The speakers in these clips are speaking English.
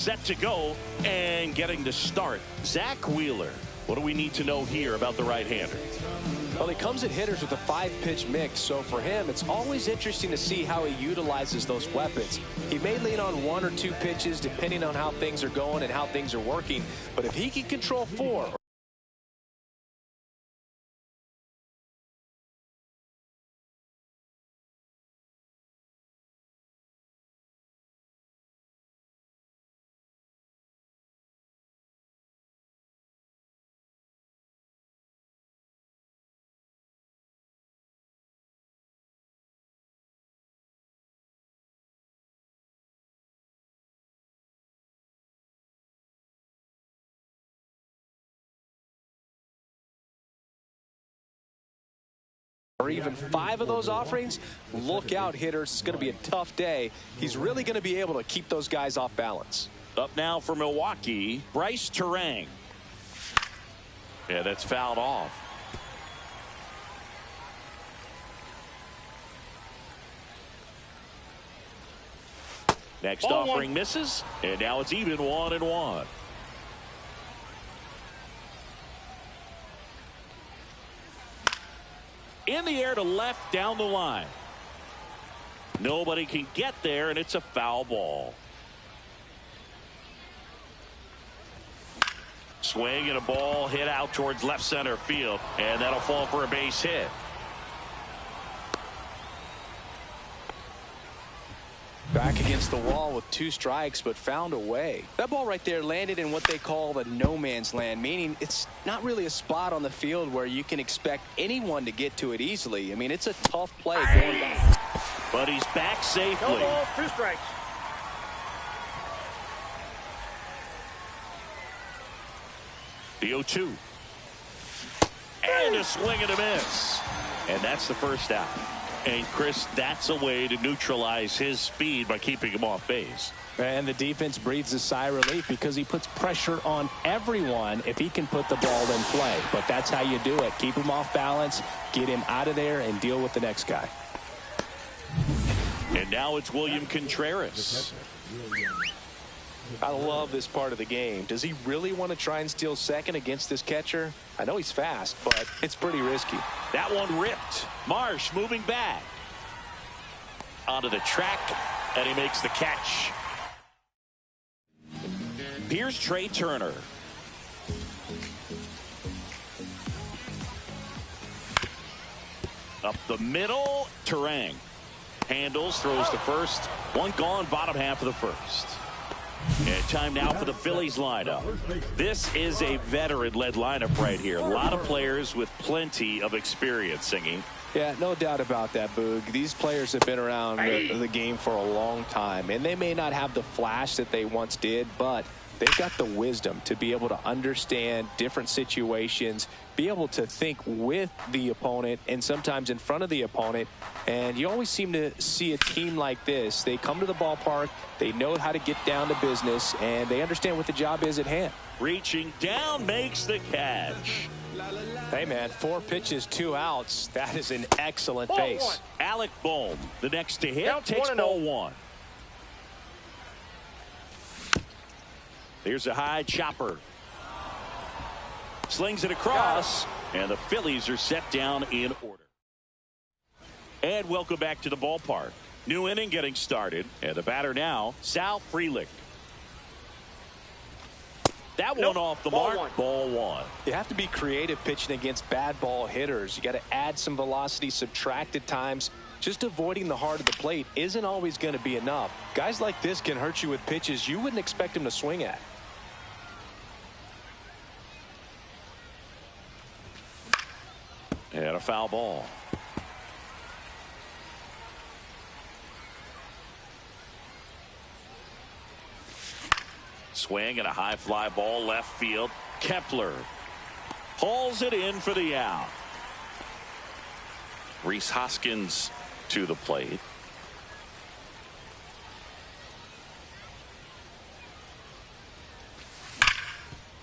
Set to go and getting to start. Zach Wheeler. What do we need to know here about the right-hander? Well, he comes at hitters with a 5-pitch mix, so for him, it's always interesting to see how he utilizes those weapons. He may lean on 1 or 2 pitches depending on how things are going and how things are working, but if he can control 4... or even 5 of those offerings, look out, hitters. It's going to be a tough day. He's really going to be able to keep those guys off balance. Up now for Milwaukee, Brice Turang. Yeah, that's fouled off. Next offering misses, and now it's even 1-1. In the air to left down the line. Nobody can get there, and it's a foul ball. Swing and a ball hit out towards left center field, and that'll fall for a base hit. Back against the wall with 2 strikes, but found a way. That ball right there landed in what they call the no man's land, meaning it's not really a spot on the field where you can expect anyone to get to it easily. I mean, it's a tough play going back. But he's back safely. No ball, 2 strikes. The 0-2. And a swing and a miss. And that's the first out. And Chris, that's a way to neutralize his speed by keeping him off base. And the defense breathes a sigh of relief because he puts pressure on everyone if he can put the ball in play. But that's how you do it. Keep him off balance, get him out of there, and deal with the next guy. And now it's William Contreras. I love this part of the game. Does he really want to try and steal second against this catcher? I know he's fast, but it's pretty risky. That one ripped. Marsh moving back. Onto the track, and he makes the catch. Here's Trey Turner. Up the middle, Turang. Handles, throws to first. One gone, bottom half of the first. And time now for the Phillies lineup. This is a veteran-led lineup right here. A lot of players with plenty of experience singing. Yeah, no doubt about that, Boog. These players have been around the game for a long time, and they may not have the flash that they once did, but they've got the wisdom to be able to understand different situations, be able to think with the opponent and sometimes in front of the opponent. And you always seem to see a team like this. They come to the ballpark, they know how to get down to business, and they understand what the job is at hand. Reaching down, makes the catch. Hey, man, 4 pitches, 2 outs. That is an excellent base. Alec Bohm, the next to hit, Count takes 1-0. ball 1. Here's a high chopper. Slings it across, and the Phillies are set down in order. And welcome back to the ballpark. New inning getting started, and the batter now, Sal Frelick. That one off the mark. Ball 1. You have to be creative pitching against bad ball hitters. You got to add some velocity, subtract at times. Just avoiding the heart of the plate isn't always going to be enough. Guys like this can hurt you with pitches you wouldn't expect them to swing at. And a foul ball. Swing and a high fly ball left field. Kepler hauls it in for the out. Rhys Hoskins to the plate.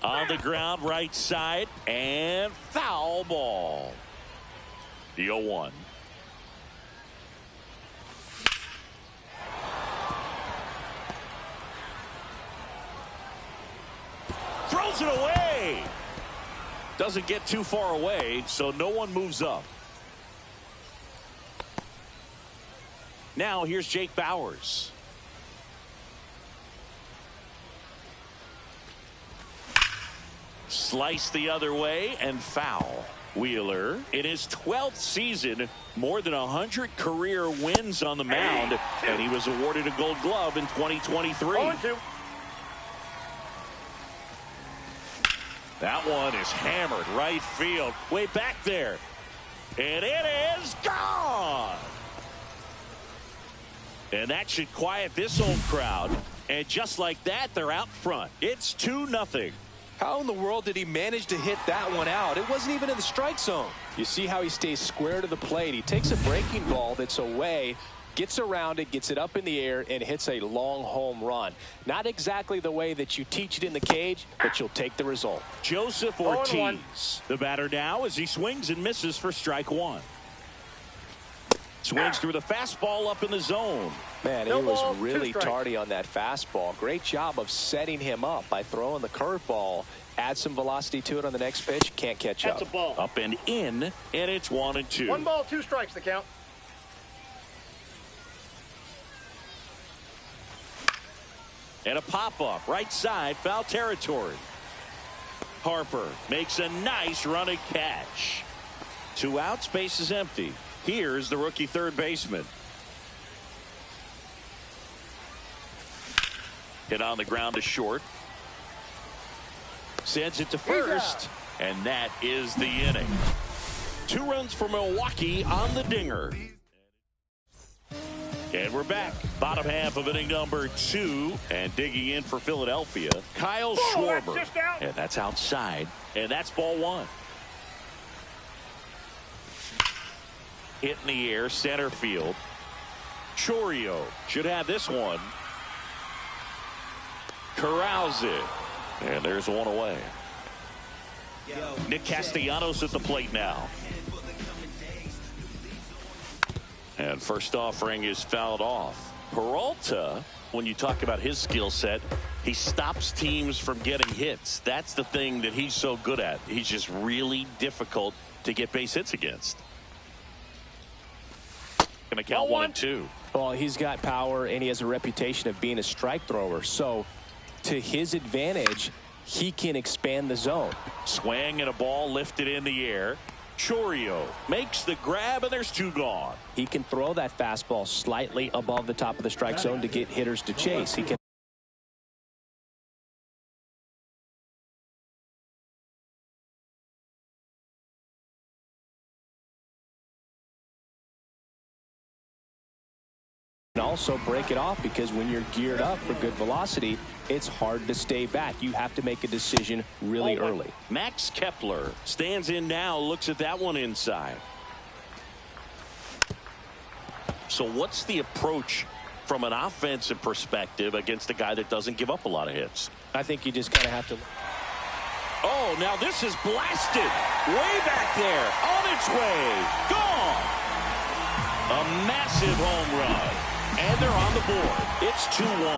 On the ground, right side, and foul ball. The 0-1. throws it away. Doesn't get too far away, so no one moves up. Now here's Jake Bauers. Slice the other way and foul. Wheeler in his 12th season, more than 100 career wins on the mound, and he was awarded a Gold Glove in 2023. That one is hammered right field, way back there, and it is gone. And that should quiet this home crowd. And just like that, they're out front. It's 2-0. How in the world did he manage to hit that one out? It wasn't even in the strike zone. You see how he stays square to the plate. He takes a breaking ball that's away, gets around it, gets it up in the air, and hits a long home run. Not exactly the way that you teach it in the cage, but you'll take the result. Joseph Ortiz, the batter now, as he swings and misses for strike one. Swings through the fastball up in the zone. Man, he was really tardy on that fastball. Great job of setting him up by throwing the curveball. Add some velocity to it on the next pitch. Can't catch up. That's a ball. Up and in, and it's 1-2. 1 ball, 2 strikes the count. And a pop-up, right side, foul territory. Harper makes a nice running catch. 2 outs, base is empty. Here's the rookie third baseman. Hit on the ground to short. Sends it to first. And that is the inning. 2 runs for Milwaukee on the dinger. And we're back. Bottom half of inning number 2. And digging in for Philadelphia, Kyle Schwarber. And that's outside. And that's ball 1. Hit in the air, center field. Chourio should have this one. Corrals it. And there's one away. Nick Castellanos at the plate now. And first offering is fouled off. Peralta, when you talk about his skill set, he stops teams from getting hits. That's the thing that he's so good at. He's just really difficult to get base hits against. Going to count 1-2. Well, he's got power, and he has a reputation of being a strike thrower. So, to his advantage, he can expand the zone. Swing and a ball lifted in the air. Chourio makes the grab, and there's 2 gone. He can throw that fastball slightly above the top of the strike zone to get hitters to chase. He can also break it off, because when you're geared up for good velocity, it's hard to stay back. You have to make a decision really early. Max Kepler stands in now, looks at that one inside. So what's the approach from an offensive perspective against a guy that doesn't give up a lot of hits? I think you just kind of have to. Oh, now this is blasted way back there, on its way, gone. A massive home run. And they're on the board. It's 2-1.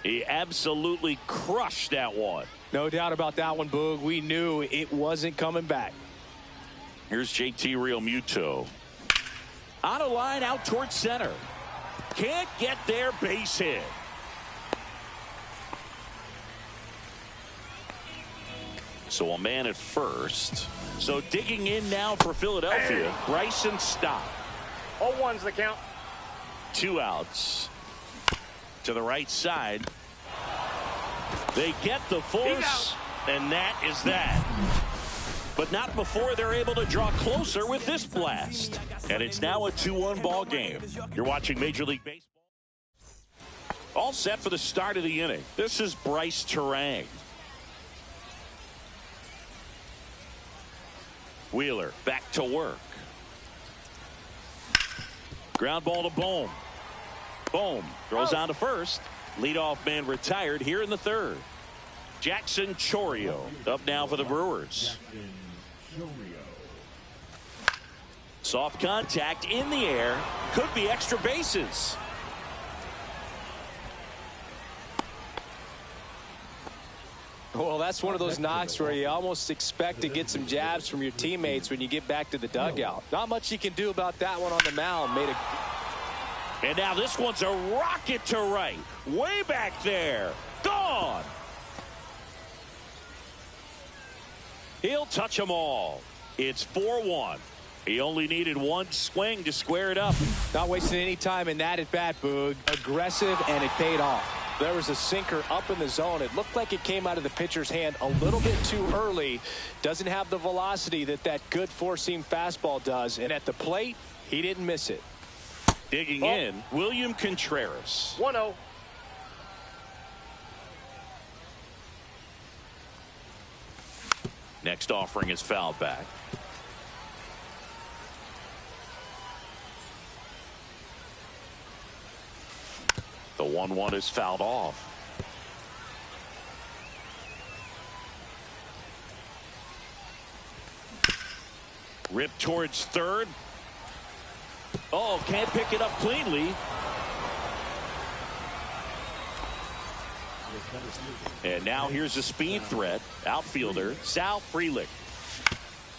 He absolutely crushed that one. No doubt about that one, Boog. We knew it wasn't coming back. Here's JT Realmuto. On a line out towards center. Can't get there, base hit. So a man at first. So digging in now for Philadelphia, Bryson Stott. 0-1's the count. 2 outs. To the right side. They get the force, and that is that. But not before they're able to draw closer with this blast. And it's now a 2-1 ball game. You're watching Major League Baseball. All set for the start of the inning. This is Bryce Turang. Wheeler back to work. Ground ball to Bohm. Bohm throws on to first. Leadoff man retired here in the third. Jackson Chourio up now for the Brewers. Soft contact in the air. Could be extra bases. Well, that's one of those knocks where you almost expect to get some jabs from your teammates when you get back to the dugout. Not much you can do about that one on the mound. And now this one's a rocket to right. Way back there. Gone. He'll touch them all. It's 4-1. He only needed one swing to square it up. Not wasting any time in that at bat, Boog. Aggressive, and it paid off. There was a sinker up in the zone. It looked like it came out of the pitcher's hand a little bit too early. Doesn't have the velocity that good four-seam fastball does. And at the plate, he didn't miss it. Digging in, William Contreras. 1-0. Next offering is fouled back. The 1-1 is fouled off. Ripped towards third. Oh, can't pick it up cleanly. And now here's a speed threat. Outfielder Sal Frelick.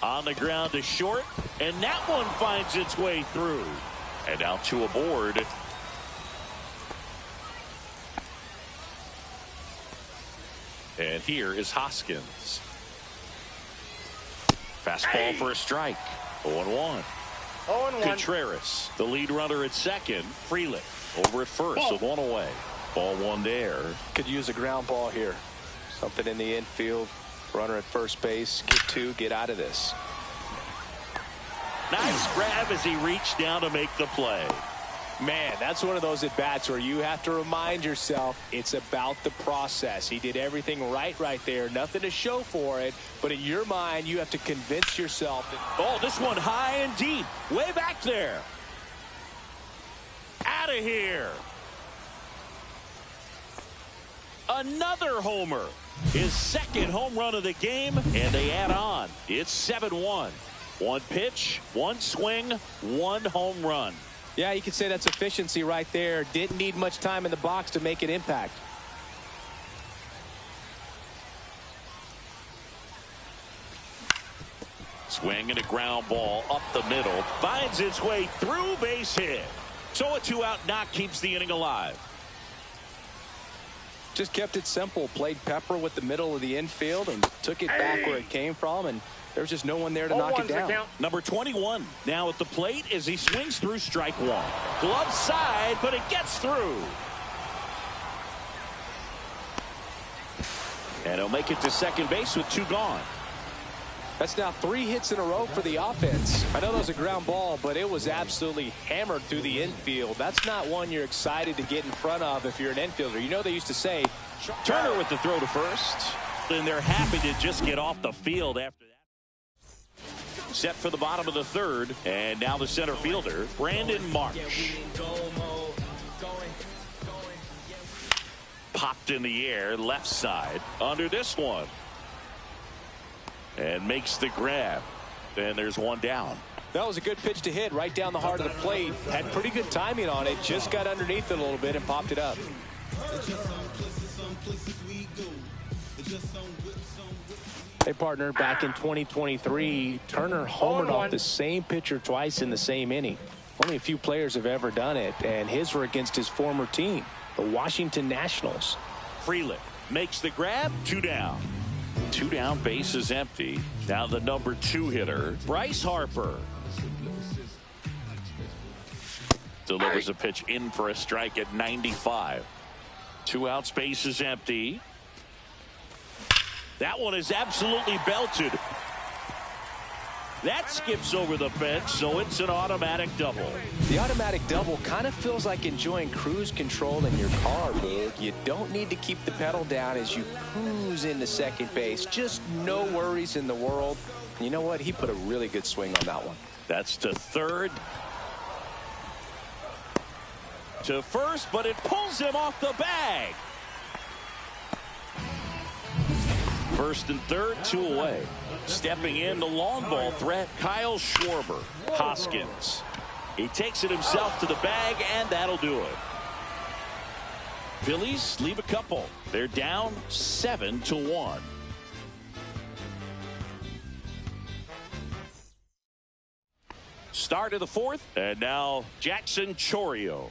On the ground to short. And that one finds its way through. And out to a board. And here is Hoskins. Fastball for a strike. 0-1. 0-1. Contreras, the lead runner at second. Frelick over at first with one away. Ball one there. Could use a ground ball here. Something in the infield. Runner at first base. Get two. Get out of this. Nice grab as he reached down to make the play. Man, that's one of those at-bats where you have to remind yourself it's about the process. He did everything right there. Nothing to show for it. But in your mind, you have to convince yourself that. Oh, this one high and deep. Way back there. Out of here. Another homer. His second home run of the game. And they add on. It's 7-1. One pitch, one swing, one home run. Yeah, you could say that's efficiency right there. Didn't need much time in the box to make an impact. Swing and a ground ball up the middle. Finds its way through, base hit. So a 2-out knock keeps the inning alive. Just kept it simple. Played Pepper with the middle of the infield and took it back where it came from. And there's just no one there to knock it down. Number 21 now at the plate as he swings through strike one. Glove side, but it gets through. And he'll make it to second base with two gone. That's now 3 hits in a row for the offense. I know that was a ground ball, but it was absolutely hammered through the infield. That's not one you're excited to get in front of if you're an infielder. You know they used to say. Turner with the throw to first. And they're happy to just get off the field after that. Set for the bottom of the third. And now the center fielder, Brandon Marsh. Popped in the air, left side. Under this one. And makes the grab. And there's one down. That was a good pitch to hit right down the heart of the plate. Had pretty good timing on it. Just got underneath it a little bit and popped it up. Hey, partner, back in 2023, Turner homered off the same pitcher twice in the same inning. Only a few players have ever done it, and his were against his former team, the Washington Nationals. Frelick makes the grab. 2 down. 2 down, base is empty. Now the number 2 hitter, Bryce Harper. Delivers a pitch in for a strike at 95. 2 outs, base is empty. That one is absolutely belted. That skips over the fence, so it's an automatic double. The automatic double kind of feels like enjoying cruise control in your car, Boog. You don't need to keep the pedal down as you cruise into second base. Just no worries in the world. You know what? He put a really good swing on that one. That's to third. To first, but it pulls him off the bag. First and third, 2 away. Stepping in the long ball threat, Kyle Schwarber. Hoskins. He takes it himself to the bag, and that'll do it. Phillies leave a couple. They're down 7-1. Start of the 4th, and now Jackson Chourio.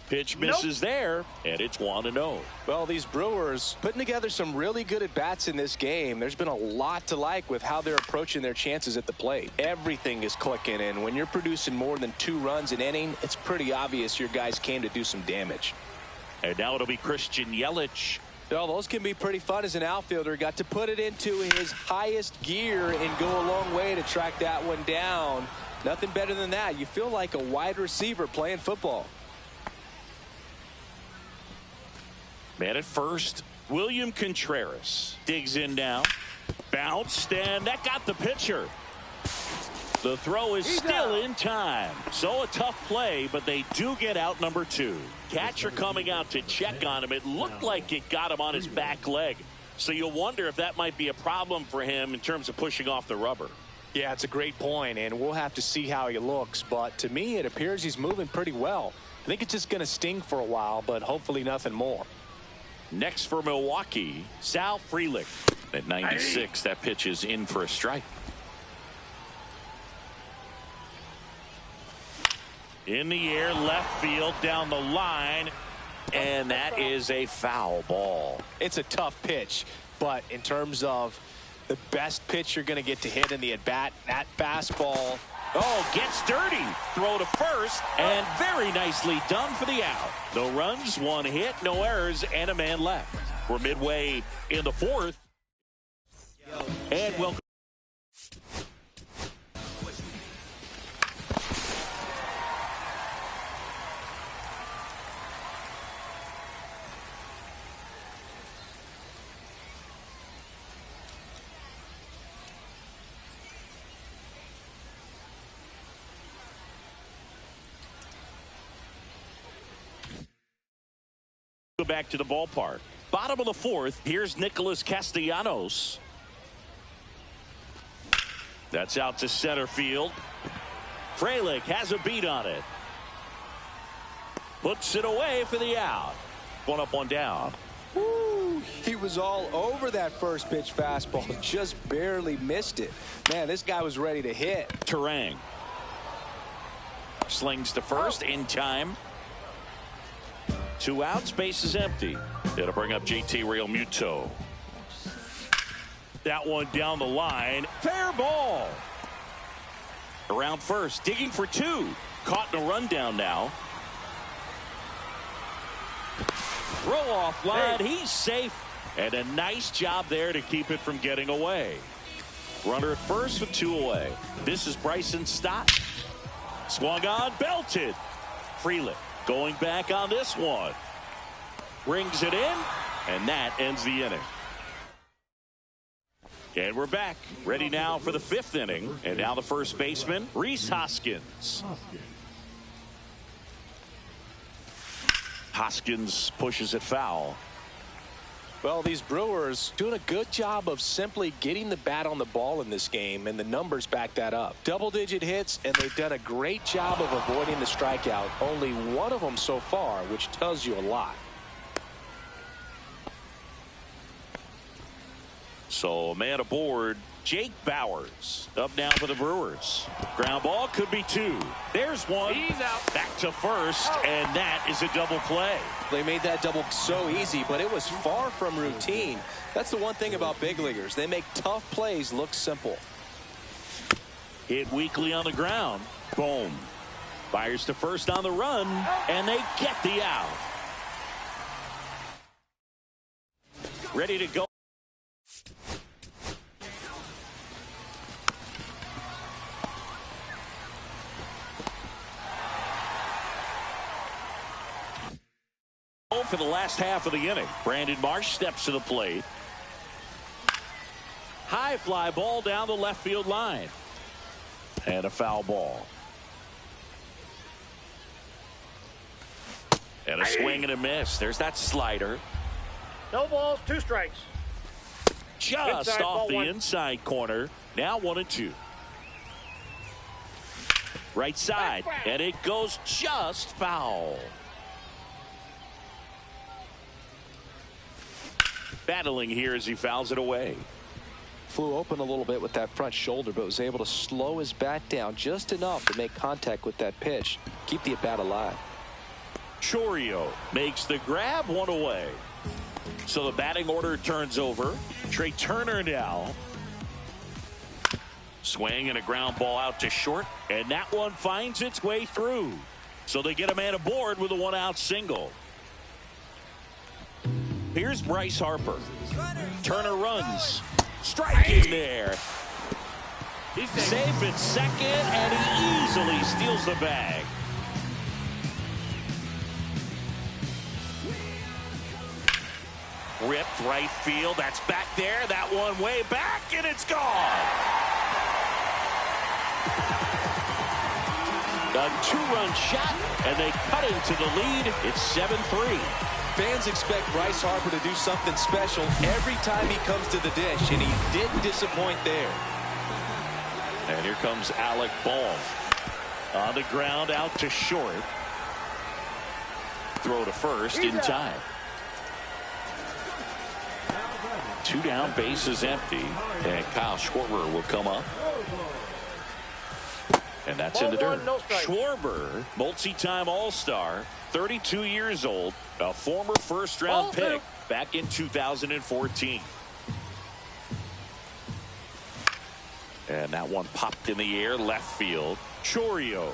Pitch misses there, and it's 1-0. Well, these Brewers putting together some really good at-bats in this game. There's been a lot to like with how they're approaching their chances at the plate. Everything is clicking, and when you're producing more than 2 runs an inning, it's pretty obvious your guys came to do some damage. And now it'll be Christian Yelich. Well, those can be pretty fun as an outfielder. Got to put it into his highest gear and go a long way to track that one down. Nothing better than that. You feel like a wide receiver playing football. Man at first, William Contreras digs in now. Bounced, and that got the pitcher. The throw is still in time. So a tough play, but they do get out number 2. Catcher coming out to check on him. It looked like it got him on his back leg. So you'll wonder if that might be a problem for him in terms of pushing off the rubber. Yeah, it's a great point, and we'll have to see how he looks. But to me, it appears he's moving pretty well. I think it's just going to sting for a while, but hopefully nothing more. Next for Milwaukee, Sal Frelick. At 96, that pitch is in for a strike. In the air, left field, down the line, and that is a foul ball. It's a tough pitch, but in terms of the best pitch you're going to get to hit in the at-bat, that fastball. Oh, gets dirty. Throw to first, and very nicely done for the out. No runs, 1 hit, no errors, and a man left. We're midway in the 4th. And welcome. Back to the ballpark. Bottom of the 4th. Here's Nicholas Castellanos. That's out to center field. Frelick has a beat on it. Puts it away for the out. 1 up, 1 down. Woo, he was all over that first pitch fastball. Just barely missed it. Man, this guy was ready to hit. Turang slings to first in time. 2 outs, base is empty. It'll bring up JT Realmuto. That one down the line. Fair ball. Around first, digging for 2. Caught in a rundown now. Throw off line. He's safe. And a nice job there to keep it from getting away. Runner at first with 2 away. This is Bryson Stott. Swung on, belted. Frelick going back on this one. Brings it in, and that ends the inning. And we're back. Ready now for the 5th inning. And now the first baseman, Rhys Hoskins. Hoskins pushes it foul. Well, these Brewers doing a good job of simply getting the bat on the ball in this game, and the numbers back that up. Double-digit hits, and they've done a great job of avoiding the strikeout. Only one of them so far, which tells you a lot. So, man aboard, Jake Bauers up now for the Brewers. Ground ball could be two. There's one. He's out. Back to first, and that is a double play. They made that double so easy, but it was far from routine. That's the one thing about big leaguers. They make tough plays look simple. Hit weakly on the ground. Boom. Fires to first on the run, and they get the out. Ready to go. For the last half of the inning, Brandon Marsh steps to the plate. High fly ball down the left field line. And a foul ball. And a swing and a miss. There's that slider. No balls, 2 strikes. Just Inside, off the ball 1. inside corner. Now 1-2. Right side. And it goes just foul. Battling here as he fouls it away. Flew open a little bit with that front shoulder, but was able to slow his bat down just enough to make contact with that pitch. Keep the at-bat alive. Chourio makes the grab, 1 away. So the batting order turns over. Trey Turner now. Swing and a ground ball out to short. And that one finds its way through. So they get a man aboard with a 1-out single. Here's Bryce Harper. Turner runs. Striking there. He's safe at second, and he easily steals the bag. Ripped right field. That's back there. That one way back, and it's gone. A 2-run shot, and they cut into the lead. It's 7-3. Fans expect Bryce Harper to do something special every time he comes to the dish, and he didn't disappoint there. And here comes Alec Bohm. On the ground out to short. Throw to first in time. 2 down, bases empty, and Kyle Schwarber will come up. And that's in the dirt. Schwarber, multi-time All-Star, 32 years old, a former first-round pick back in 2014. And that one popped in the air, left field. Chourio.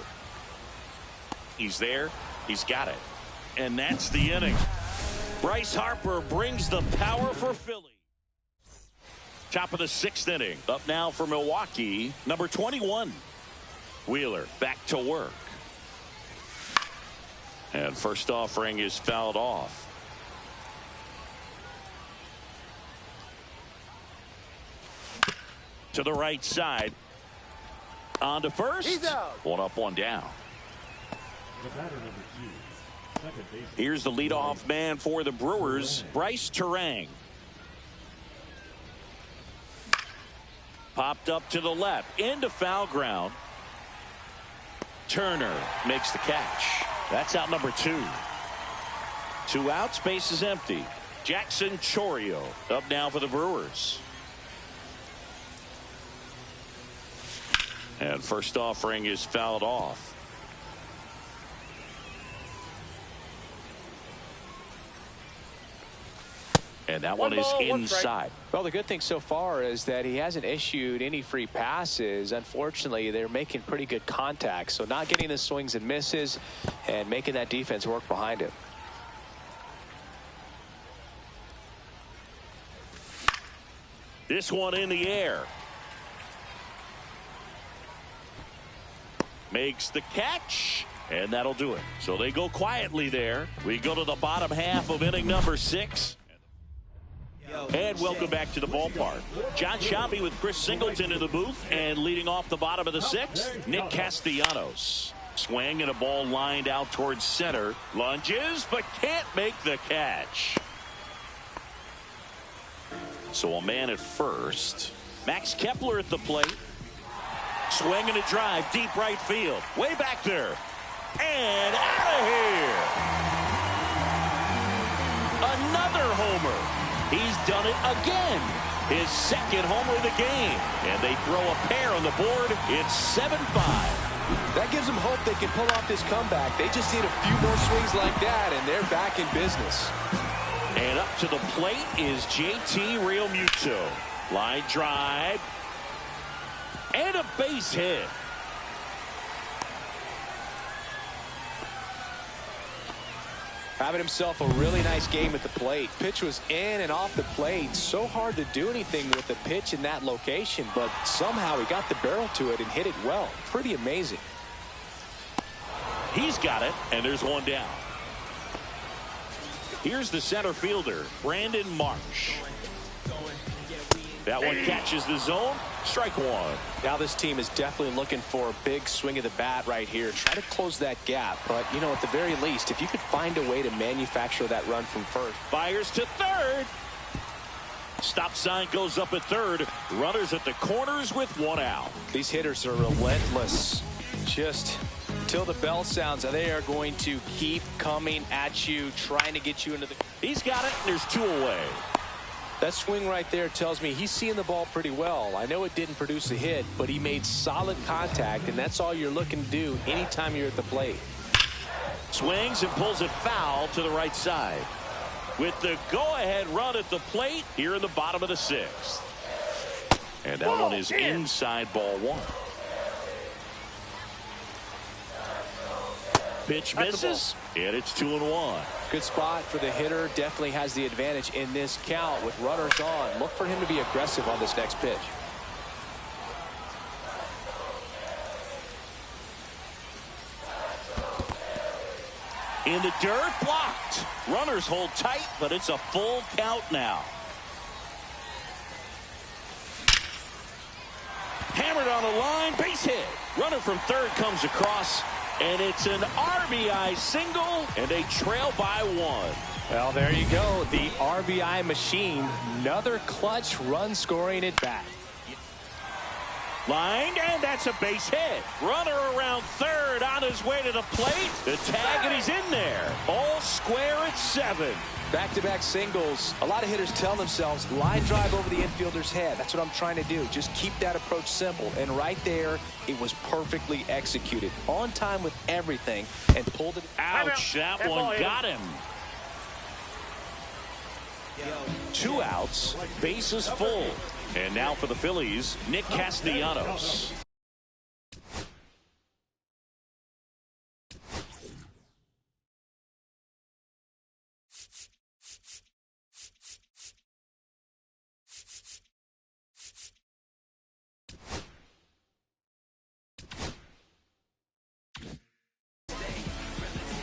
He's there. He's got it. And that's the inning. Bryce Harper brings the power for Philly. Top of the 6th inning. Up now for Milwaukee, number 21. Wheeler back to work. And first offering is fouled off. To the right side. On to first. He's out. 1 up, 1 down. Here's the leadoff man for the Brewers, Bryce Turang. Popped up to the left, into foul ground. Turner makes the catch. That's out number 2. 2 outs, base is empty. Jackson Chourio up now for the Brewers. And first offering is fouled off. And that one is inside. Well, the good thing so far is that he hasn't issued any free passes. Unfortunately, they're making pretty good contact. So not getting the swings and misses and making that defense work behind him. This one in the air. Makes the catch. And that'll do it. So they go quietly there. We go to the bottom half of inning number 6. And welcome back to the ballpark. John Sciambi with Chris Singleton in the booth, and leading off the bottom of the 6th, Nick Castellanos. Swing and a ball lined out towards center. Lunges, but can't make the catch. So a man at first. Max Kepler at the plate. Swing and a drive, deep right field. Way back there. And out of here. Another homer. He's done it again. His second homer of the game. And they throw a pair on the board. It's 7-5. That gives them hope they can pull off this comeback. They just need a few more swings like that, and they're back in business. And up to the plate is JT Realmuto. Line drive. And a base hit. Having himself a really nice game at the plate. Pitch was in and off the plate. So hard to do anything with the pitch in that location, but somehow he got the barrel to it and hit it well. Pretty amazing. He's got it, and there's one down. Here's the center fielder, Brandon Marsh. That one catches the zone. Strike one. Now this team is definitely looking for a big swing of the bat right here. Try to close that gap. But, you know, at the very least, if you could find a way to manufacture that run from first. Fires to third. Stop sign goes up at third. Runners at the corners with one out. These hitters are relentless. Just till the bell sounds, they are going to keep coming at you, trying to get you into the... He's got it. There's two away. That swing right there tells me he's seeing the ball pretty well. I know it didn't produce a hit, but he made solid contact, and that's all you're looking to do anytime you're at the plate. Swings and pulls it foul to the right side. With the go-ahead run at the plate here in the bottom of the sixth. And that one is inside ball one. Pitch misses, and it's 2-1. Good spot for the hitter. Definitely has the advantage in this count with runners on. Look for him to be aggressive on this next pitch. In the dirt, blocked. Runners hold tight, but it's a full count now. Hammered on the line, base hit. Runner from third comes across. And it's an RBI single, and they trail by one. Well, there you go. The RBI machine. Another clutch run scoring at bat. Lined, and that's a base hit. Runner around third on his way to the plate. The tag, and he's in there. All square at 7. Back-to-back singles. A lot of hitters tell themselves, line drive over the infielder's head. That's what I'm trying to do. Just keep that approach simple. And right there, it was perfectly executed. On time with everything, and pulled it. Ouch, that one got him. 2 outs, bases full. And now for the Phillies, Nick Castellanos.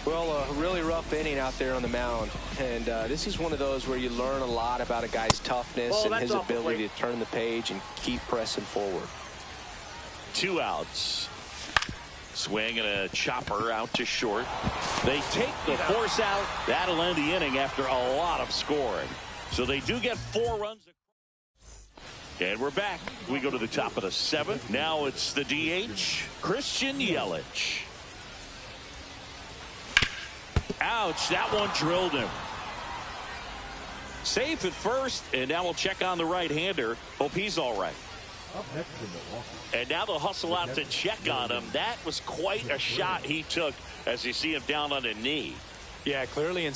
Well, a really rough inning out there on the mound. And this is one of those where you learn a lot about a guy's toughness and his ability to turn the page and keep pressing forward. 2 outs. Swing and a chopper out to short. They take the force out. That'll end the inning after a lot of scoring. So they do get 4 runs. And we're back. We go to the top of the 7th. Now it's the DH, Christian Yelich. Ouch, that one drilled him. Safe at first, and now we'll check on the right-hander. Hope he's all right. And now they'll hustle out to check on him. That was quite a shot he took as you see him down on a knee. Yeah, clearly.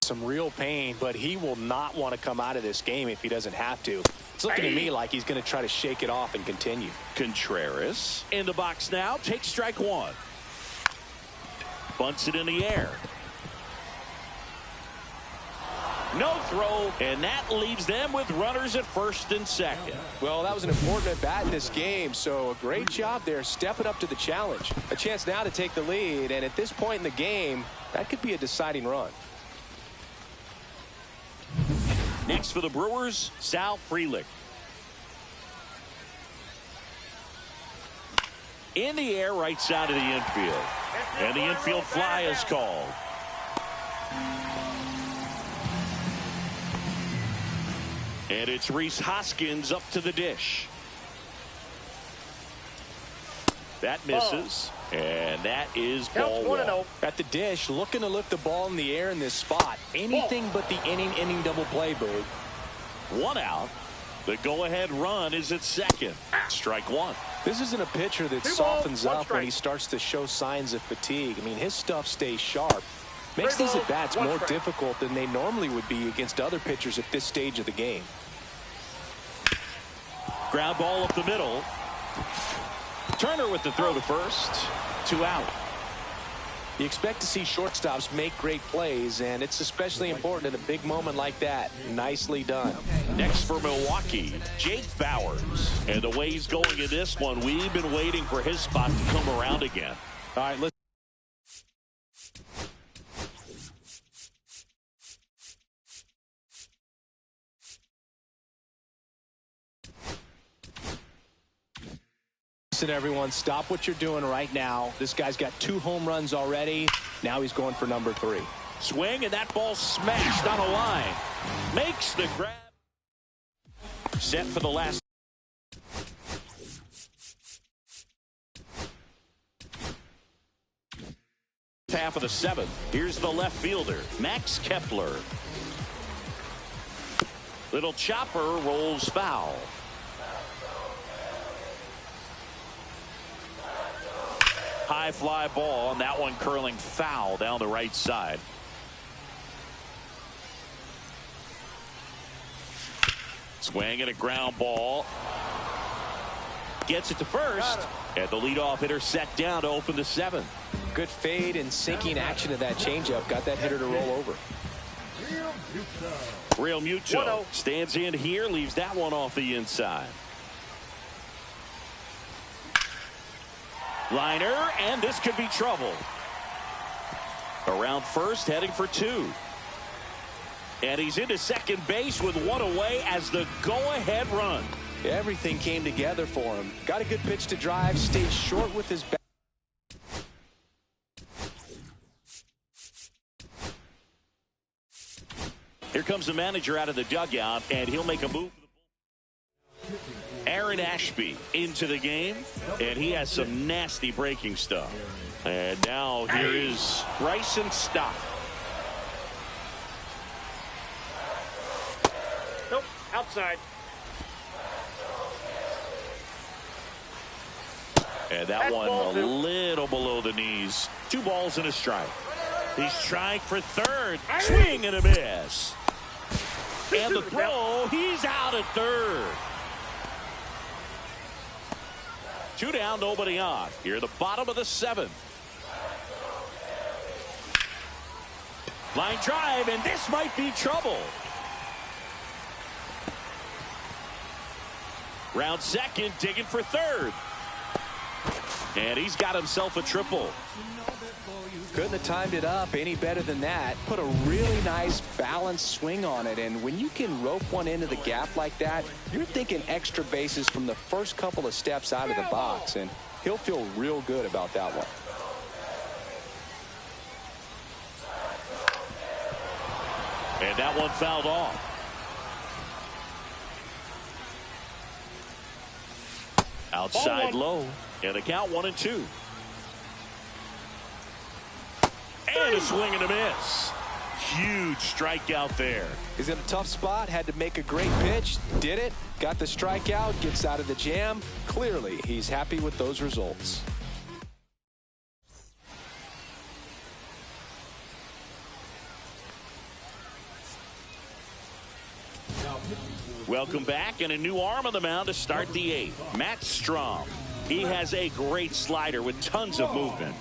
Some real pain, but he will not want to come out of this game if he doesn't have to. It's looking to me like he's going to try to shake it off and continue. Contreras in the box now. Takes strike 1. Bunts it in the air. No throw, and that leaves them with runners at first and second. Well, that was an important at bat in this game, so a great job there stepping up to the challenge. A chance now to take the lead, and at this point in the game, that could be a deciding run. Next for the Brewers, Sal Frelick. In the air, right side of the infield. And the infield fly is called. And it's Rhys Hoskins up to the dish. That misses. And that is ball one. At the dish, looking to lift the ball in the air in this spot. Anything but the inning double play, Boog. One out. The go-ahead run is at second. Strike one. This isn't a pitcher that softens up when he starts to show signs of fatigue. I mean, his stuff stays sharp. Makes these at-bats more difficult than they normally would be against other pitchers at this stage of the game. Ground ball up the middle. Turner with the throw to first. 2 out. You expect to see shortstops make great plays, and it's especially important in a big moment like that. Nicely done. Next for Milwaukee, Jake Bauers. And the way he's going in this one, we've been waiting for his spot to come around again. All right, let's. Listen, everyone, stop what you're doing right now. This guy's got 2 home runs already. Now he's going for number 3. Swing, and that ball smashed on a line. Makes the grab. Set for the last. Half of the 7th. Here's the left fielder, Max Kepler. Little chopper rolls foul. High fly ball, and that one curling foul down the right side. Swing and a ground ball. Gets it to first. And the leadoff hitter set down to open the 7th. Good fade and sinking action of that changeup. Got that hitter to roll over. Real Muto stands in here, leaves that one off the inside. Liner, and this could be trouble. Around first, heading for 2. And he's into second base with 1 away as the go-ahead run. Everything came together for him. Got a good pitch to drive, stayed short with his back. Here comes the manager out of the dugout, and he'll make a move. Aaron Ashby into the game, and he has some nasty breaking stuff. And now here is Bryson Stott. Nope, outside. And that one a little below the knees. 2 balls and a strike. He's trying for third. Swing and a miss. And the throw, he's out at third. 2 down, nobody on. Here at the bottom of the 7th. Line drive, and this might be trouble. Round second, digging for third. And he's got himself a triple. Couldn't have timed it up any better than that. Put a really nice balanced swing on it. And when you can rope one into the gap like that, you're thinking extra bases from the first couple of steps out of the box. And he'll feel real good about that one. And that one fouled off. Outside low. And the count 1-2. And a swing and a miss. Huge strikeout there. He's in a tough spot. Had to make a great pitch. Did it. Got the strikeout. Gets out of the jam. Clearly, he's happy with those results. Welcome back, and a new arm on the mound to start the 8th. Matt Strom. He has a great slider with tons of movement.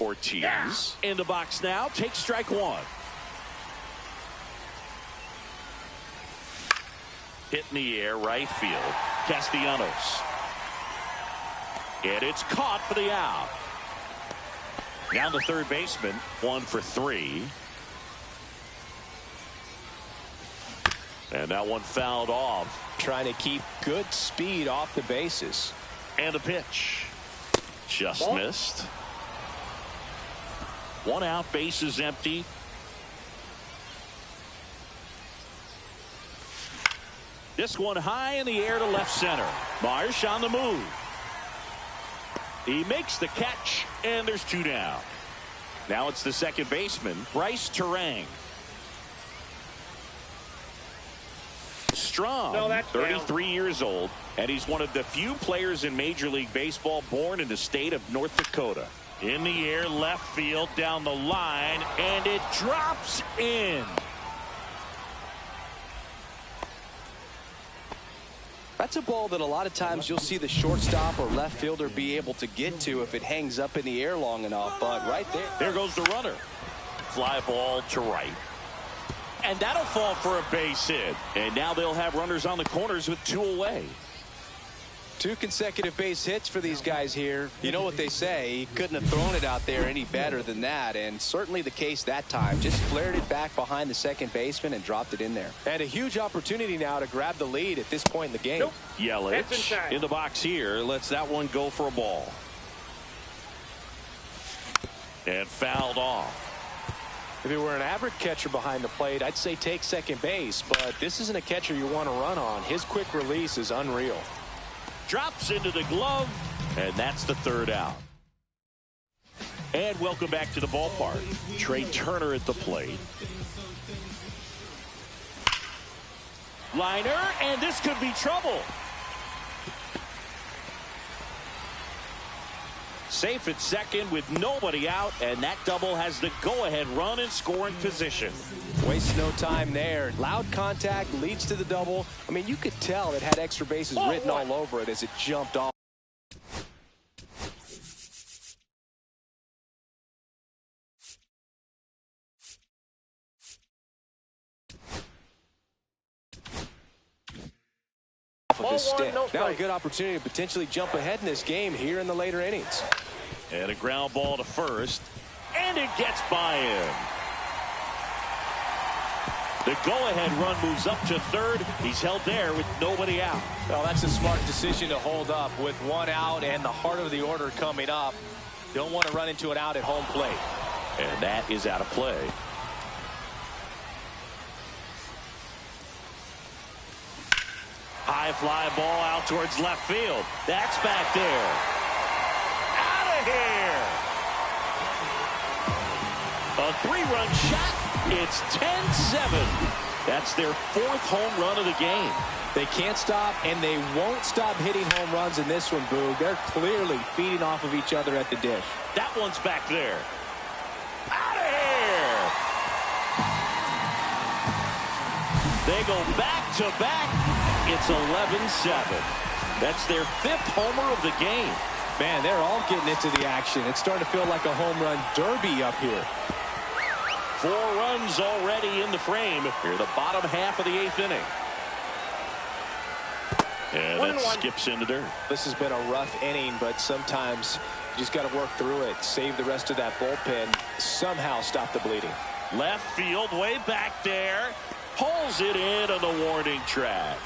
Ortiz in the box now. Takes strike 1. Hit in the air, right field. Castellanos. And it's caught for the out. Now the third baseman. 1 for 3. And that one fouled off. Trying to keep good speed off the bases. And a pitch. Just missed. 1 out, base is empty. This one high in the air to left center. Marsh on the move. He makes the catch, and there's 2 down. Now it's the second baseman, Bryce Turang. Strong, 33 years old, and he's one of the few players in Major League Baseball born in the state of North Dakota. In the air, left field, down the line, and it drops in. That's a ball that a lot of times you'll see the shortstop or left fielder be able to get to if it hangs up in the air long enough. But right there goes the runner. Fly ball to right. And that'll fall for a base hit. And now they'll have runners on the corners with 2 away. 2 consecutive base hits for these guys here. You know what they say, he couldn't have thrown it out there any better than that, and certainly the case that time. Just flared it back behind the second baseman and dropped it in there. And a huge opportunity now to grab the lead at this point in the game. Yelich in the box here, lets that one go for a ball. And fouled off. If it were an average catcher behind the plate, I'd say take second base, but this isn't a catcher you want to run on. His quick release is unreal. Drops into the glove, and that's the 3rd out. And welcome back to the ballpark. Trey Turner at the plate. Liner, and this could be trouble. Safe at second with nobody out, and that double has the go-ahead run in scoring position. Waste no time there. Loud contact leads to the double. I mean, you could tell it had extra bases written all over it as it jumped off. Of his stick. Now a good opportunity to potentially jump ahead in this game here in the later innings. And a ground ball to first, and it gets by him. The go-ahead run moves up to third. He's held there with nobody out. Well, that's a smart decision to hold up with 1 out and the heart of the order coming up. Don't want to run into an out at home plate. And that is out of play. High fly ball out towards left field. That's back there. Out of here. A 3-run shot. It's 10-7. That's their 4th home run of the game. They can't stop, and they won't stop hitting home runs in this one, Boog. They're clearly feeding off of each other at the dish. That one's back there. Out of here. They go back-to-back. It's 11-7. That's their 5th homer of the game. Man, they're all getting into the action. It's starting to feel like a home run derby up here. 4 runs already in the frame. Here, the bottom half of the 8th inning. And it skips into dirt. This has been a rough inning, but sometimes you just got to work through it. Save the rest of that bullpen. Somehow stop the bleeding. Left field, way back there. Pulls it in on the warning track.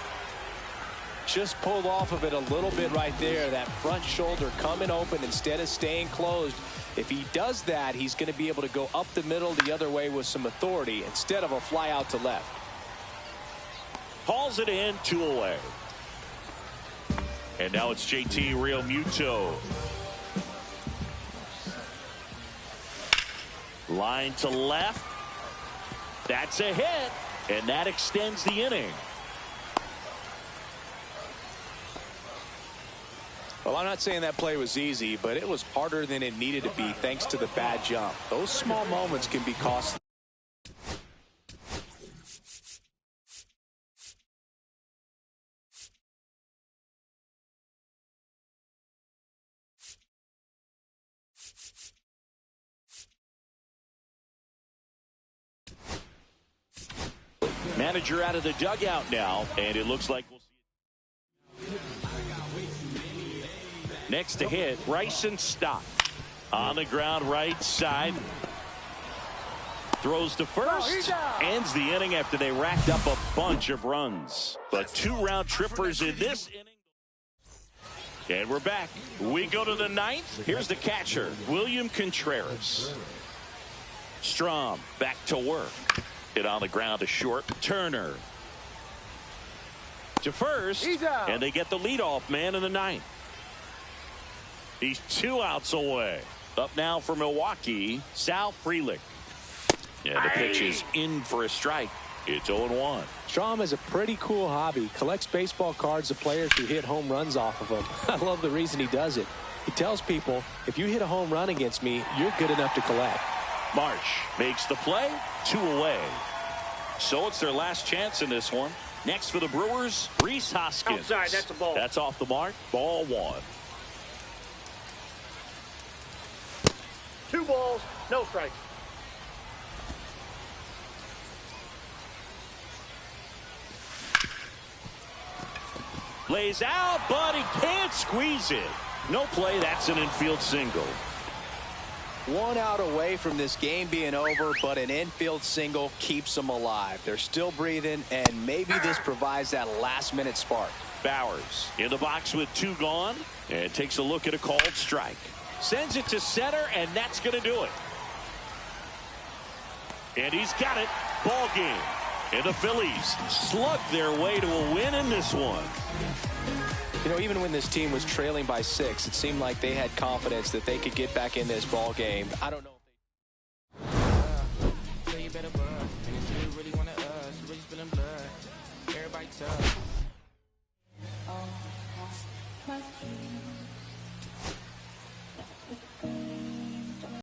Just pulled off of it a little bit right there. That front shoulder coming open instead of staying closed. If he does that, he's going to be able to go up the middle the other way with some authority instead of a fly out to left. Hauls it in, 2 away. And now it's JT Realmuto. Line to left. That's a hit. And that extends the inning. Well, I'm not saying that play was easy, but it was harder than it needed to be thanks to the bad jump. Those small moments can be costly. Manager out of the dugout now, and it looks like we'll see it. Next to hit, Bryson Stott. On the ground right side. Throws to first. Ends the inning after they racked up a bunch of runs. But 2 round trippers in this inning. And we're back. We go to the ninth. Here's the catcher, William Contreras. Strom back to work. Hit on the ground to short. Turner to first. And they get the leadoff man in the ninth. He's 2 outs away. Up now for Milwaukee, Sal Frelick. And the pitch is in for a strike. It's 0-1. Strom has a pretty cool hobby. Collects baseball cards of players who hit home runs off of him. I love the reason he does it. He tells people, if you hit a home run against me, you're good enough to collect. Marsh makes the play. 2 away. So it's their last chance in this one. Next for the Brewers, Rhys Hoskins. Outside, that's a ball. That's off the mark. Ball 1. 2 balls, no strikes. Lays out, but he can't squeeze it. No play. That's an infield single. 1 out away from this game being over, but an infield single keeps them alive. They're still breathing, and maybe this provides that last-minute spark. Bowers in the box with 2 gone, and takes a look at a called strike. Sends it to center, and that's going to do it. And he's got it. Ball game. And the Phillies slug their way to a win in this one. You know, even when this team was trailing by 6, it seemed like they had confidence that they could get back in this ball game. I don't know if they...